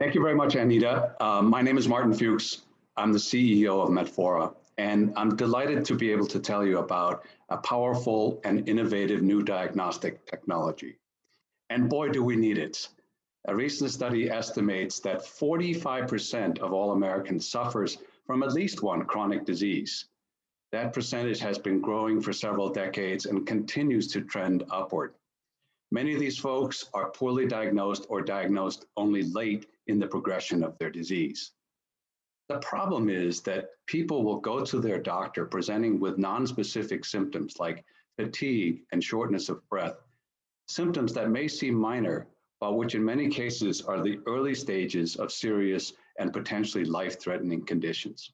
Thank you very much, Anita. My name is Martin Fuchs. I'm the CEO of Metfora, and I'm delighted to be able to tell you about a powerful and innovative new diagnostic technology. And boy, do we need it. A recent study estimates that 45% of all Americans suffers from at least one chronic disease. That percentage has been growing for several decades and continues to trend upward. Many of these folks are poorly diagnosed or diagnosed only late in the progression of their disease. The problem is that people will go to their doctor presenting with nonspecific symptoms like fatigue and shortness of breath, symptoms that may seem minor, but which in many cases are the early stages of serious and potentially life-threatening conditions.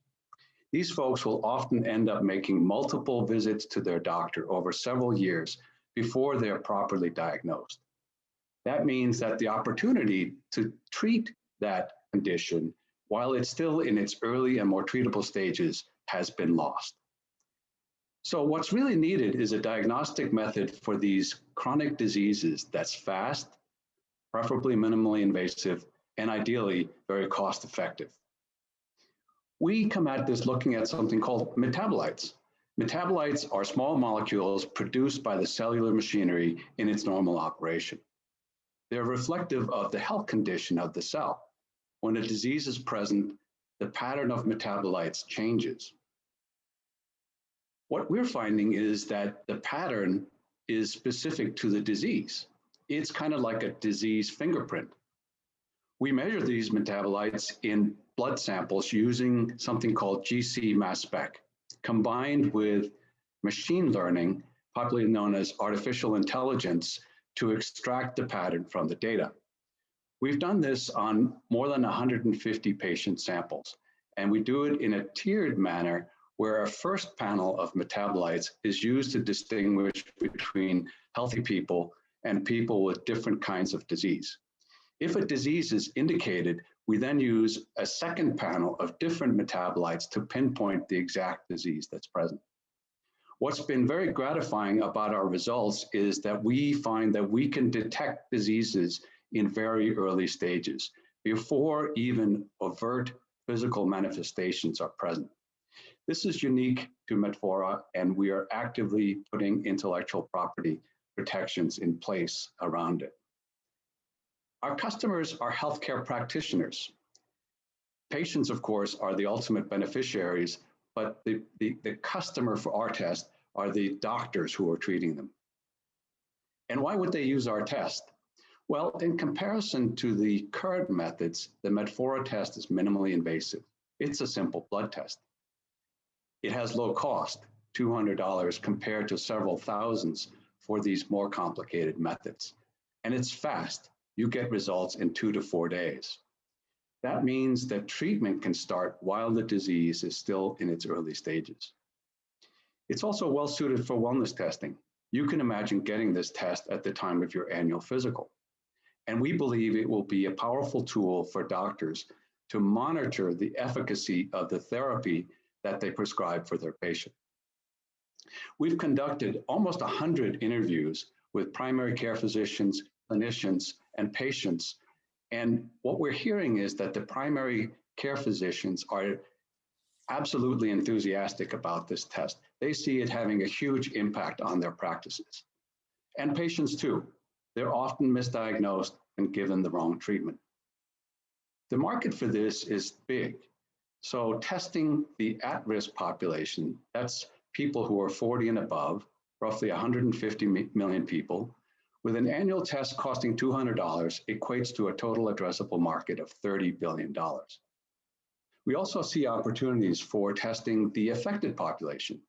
These folks will often end up making multiple visits to their doctor over several years before they're properly diagnosed. That means that the opportunity to treat that condition while it's still in its early and more treatable stages has been lost. So what's really needed is a diagnostic method for these chronic diseases that's fast, preferably minimally invasive, and ideally very cost effective. We come at this looking at something called metabolites. Metabolites are small molecules produced by the cellular machinery in its normal operation. They're reflective of the health condition of the cell. When a disease is present, the pattern of metabolites changes. What we're finding is that the pattern is specific to the disease. It's kind of like a disease fingerprint. We measure these metabolites in blood samples using something called GC mass spec, combined with machine learning, popularly known as artificial intelligence, to extract the pattern from the data. We've done this on more than 150 patient samples, and we do it in a tiered manner where a first panel of metabolites is used to distinguish between healthy people and people with different kinds of disease. If a disease is indicated, we then use a second panel of different metabolites to pinpoint the exact disease that's present. What's been very gratifying about our results is that we find that we can detect diseases in very early stages, before even overt physical manifestations are present. This is unique to Metfora, and we are actively putting intellectual property protections in place around it. Our customers are healthcare practitioners. Patients, of course, are the ultimate beneficiaries, but the customer for our test are the doctors who are treating them. And why would they use our test? Well, in comparison to the current methods, the Metfora test is minimally invasive. It's a simple blood test. It has low cost, $200 compared to several thousands for these more complicated methods. And it's fast. You get results in 2 to 4 days. That means that treatment can start while the disease is still in its early stages. It's also well suited for wellness testing. You can imagine getting this test at the time of your annual physical. And we believe it will be a powerful tool for doctors to monitor the efficacy of the therapy that they prescribe for their patient. We've conducted almost 100 interviews with primary care physicians, clinicians, and patients. And what we're hearing is that the primary care physicians are absolutely enthusiastic about this test. They see it having a huge impact on their practices. And patients too. They're often misdiagnosed and given the wrong treatment. The market for this is big. So testing the at-risk population, that's people who are 40 and above, roughly 150 million people, with an annual test costing $200, equates to a total addressable market of $30 billion. We also see opportunities for testing the affected population.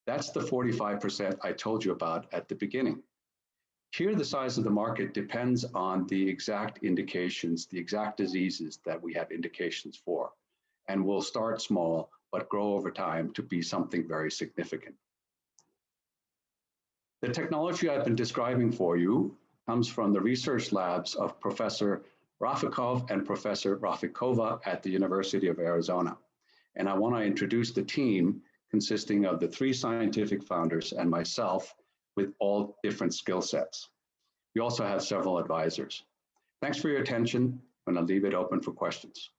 That's the 45% I told you about at the beginning. Here, the size of the market depends on the exact indications, the exact diseases that we have indications for, and will start small, but grow over time to be something very significant. The technology I've been describing for you comes from the research labs of Professor Rafikov and Professor Rafikova at the University of Arizona. And I want to introduce the team consisting of the 3 scientific founders and myself with all different skill sets. We also have several advisors. Thanks for your attention. I'm going to leave it open for questions.